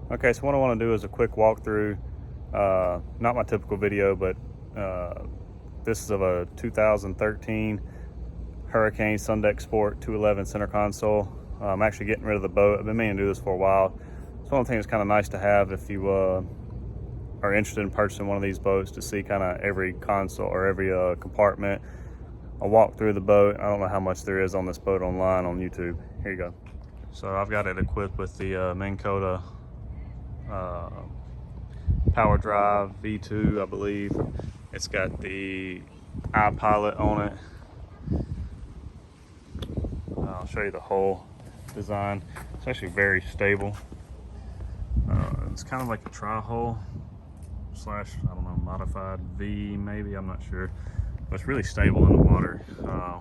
Okay, so what I want to do is a quick walkthrough. Not my typical video, but this is of a 2013 Hurricane Sundeck Sport 211 center console. I'm actually getting rid of the boat. I've been meaning to do this for a while. It's one of the things that's kind of nice to have if you are interested in purchasing one of these boats, to see kind of every console or every compartment. I'll walk through the boat. I don't know how much there is on this boat online on YouTube. Here you go. So I've got it equipped with the Minn Kota Power Drive V2, I believe. It's got the iPilot on it. I'll show you the whole design. It's actually very stable. It's kind of like a tri-hull slash, I don't know, modified V maybe, I'm not sure. But it's really stable in the water.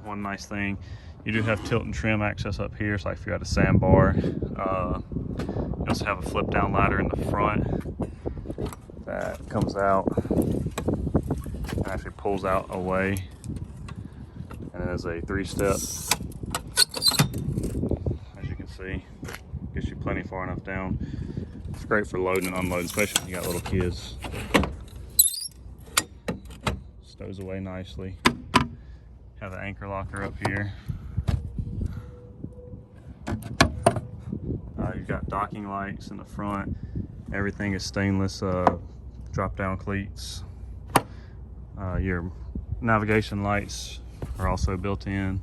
One nice thing, you do have tilt and trim access up here, so like if you're at a sandbar. You also have a flip down ladder in the front that comes out and actually pulls out away, and it is a 3-step, as you can see. Gets you plenty far enough down. It's great for loading and unloading, especially when you got little kids. Stows away nicely. Have an anchor locker up here. You've got docking lights in the front. Everything is stainless drop down cleats. Your navigation lights are also built in.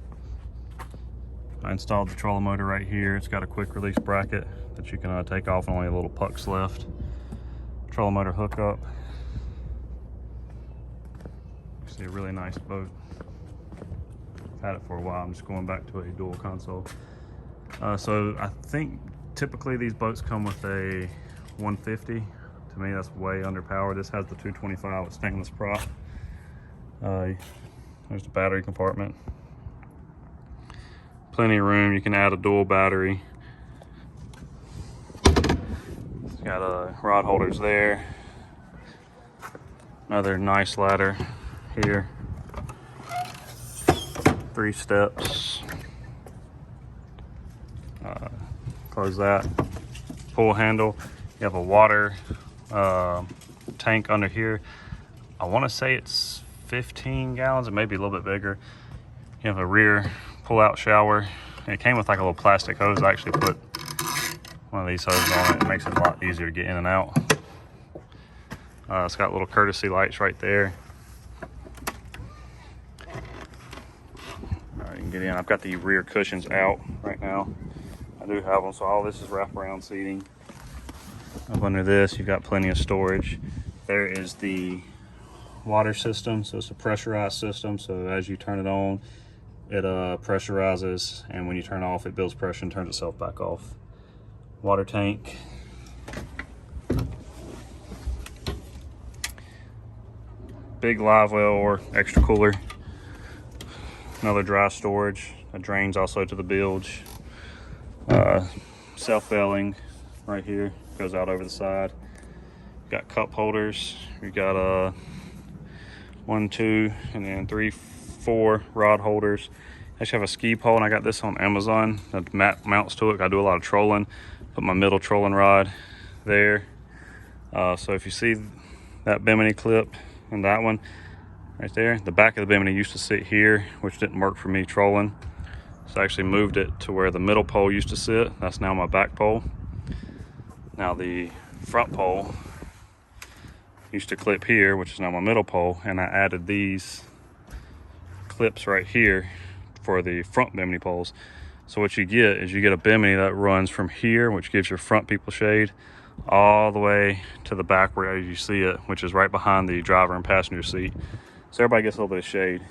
I installed the trolling motor right here. It's got a quick release bracket that you can take off, and only a little pucks left. Trolling motor hookup. See, a really nice boat. I've had it for a while. I'm just going back to a dual console. So I think typically these boats come with a 150. To me, that's way underpowered. This has the 225 with stainless prop. There's the battery compartment. Plenty of room. You can add a dual battery. It's got rod holders there. Another nice ladder here. 3 steps. Close that. Pull handle. You have a water tank under here. I want to say it's 15 gallons. It may be a little bit bigger. You have a rear pull-out shower. It came with like a little plastic hose. I actually put one of these hoses on it. It makes it a lot easier to get in and out. It's got little courtesy lights right there. You can get in. I've got the rear cushions out right now. I do have them, so all this is wraparound seating. Up under this, you've got plenty of storage. There is the water system, so it's a pressurized system. So as you turn it on, it pressurizes, and when you turn it off, it builds pressure and turns itself back off. Water tank. Big live well or extra cooler. Another dry storage. It drains also to the bilge. Self-bailing right here, goes out over the side. Got cup holders. We got 1, 2, and then 3, 4 rod holders. I actually have a ski pole, and I got this on Amazon that mounts to it. I do a lot of trolling. Put my middle trolling rod there. So if you see that bimini clip and that one right there, the back of the bimini used to sit here, which didn't work for me trolling. So I actually moved it to where the middle pole used to sit. That's now my back pole. Now the front pole used to clip here, which is now my middle pole, and I added these clips right here for the front bimini poles. So what you get is you get a bimini that runs from here, which gives your front people shade, all the way to the back where you see it, which is right behind the driver and passenger seat. So everybody gets a little bit of shade.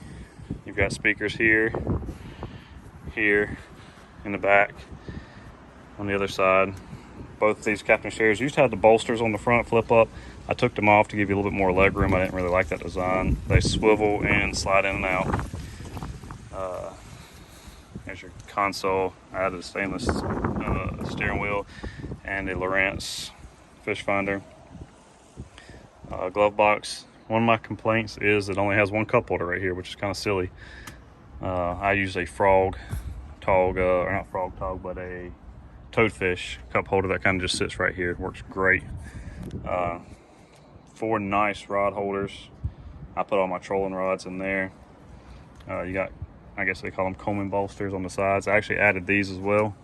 You've got speakers here, here, in the back, on the other side. Both of these captain chairs used to have the bolsters on the front flip up. I took them off to give you a little bit more leg room. I didn't really like that design. They swivel and slide in and out. There's your console. I added a stainless steering wheel and a Lowrance fish finder. Glove box. One of my complaints is it only has one cup holder right here, which is kind of silly. I use a frog tog, or not frog tog, but a toadfish cup holder that kind of just sits right here. Works great. 4 nice rod holders. I put all my trolling rods in there. You got, I guess they call them combing bolsters on the sides. I actually added these as well.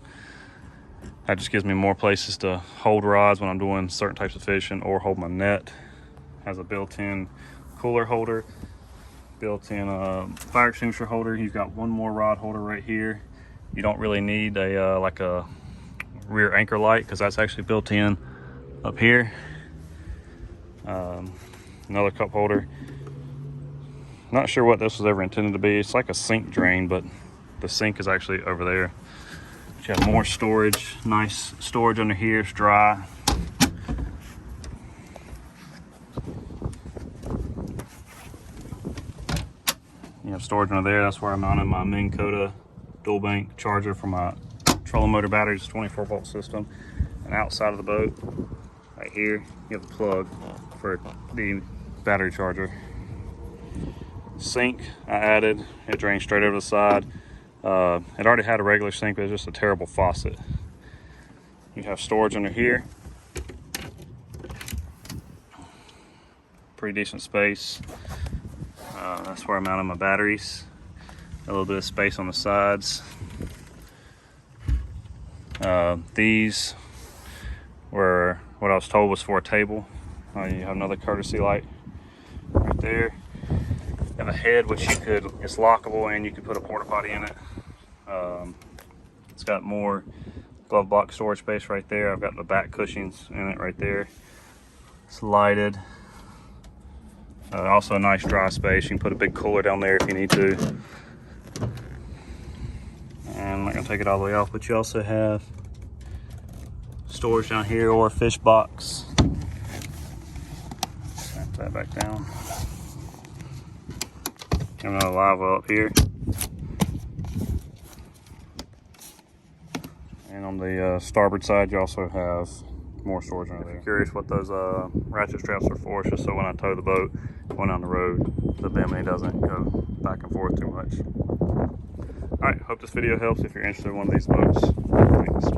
That just gives me more places to hold rods when I'm doing certain types of fishing or hold my net. Has a built-in cooler holder, built-in fire extinguisher holder. You've got one more rod holder right here. You don't really need a like a rear anchor light because that's actually built in up here. Another cup holder. Not sure what this was ever intended to be. It's like a sink drain, but the sink is actually over there. You have more storage, nice storage under here. It's dry. You have storage under there. That's where I mounted my Minn Kota dual bank charger for my trolling motor batteries, 24-volt system. And outside of the boat, right here, you have the plug for the battery charger. Sink I added. It drains straight over the side. It already had a regular sink, but it's just a terrible faucet. You have storage under here. Pretty decent space. That's where I mounted my batteries. A little bit of space on the sides. These were what I was told was for a table. You have another courtesy light right there. You have a head which it's lockable and you can put a porta potty in it. It's got more glove box storage space right there. I've got the back cushions in it right there. It's lighted. Also a nice dry space. You can put a big cooler down there if you need to. And I'm not gonna take it all the way off, but you also have storage down here or a fish box. Snap that back down. And another live well up here. And on the starboard side, you also have more storage under there. If you're curious what those ratchet straps are for, it's just so when I tow the boat going down the road, the bimini doesn't go back and forth too much. All right, hope this video helps if you're interested in one of these boats. Thanks.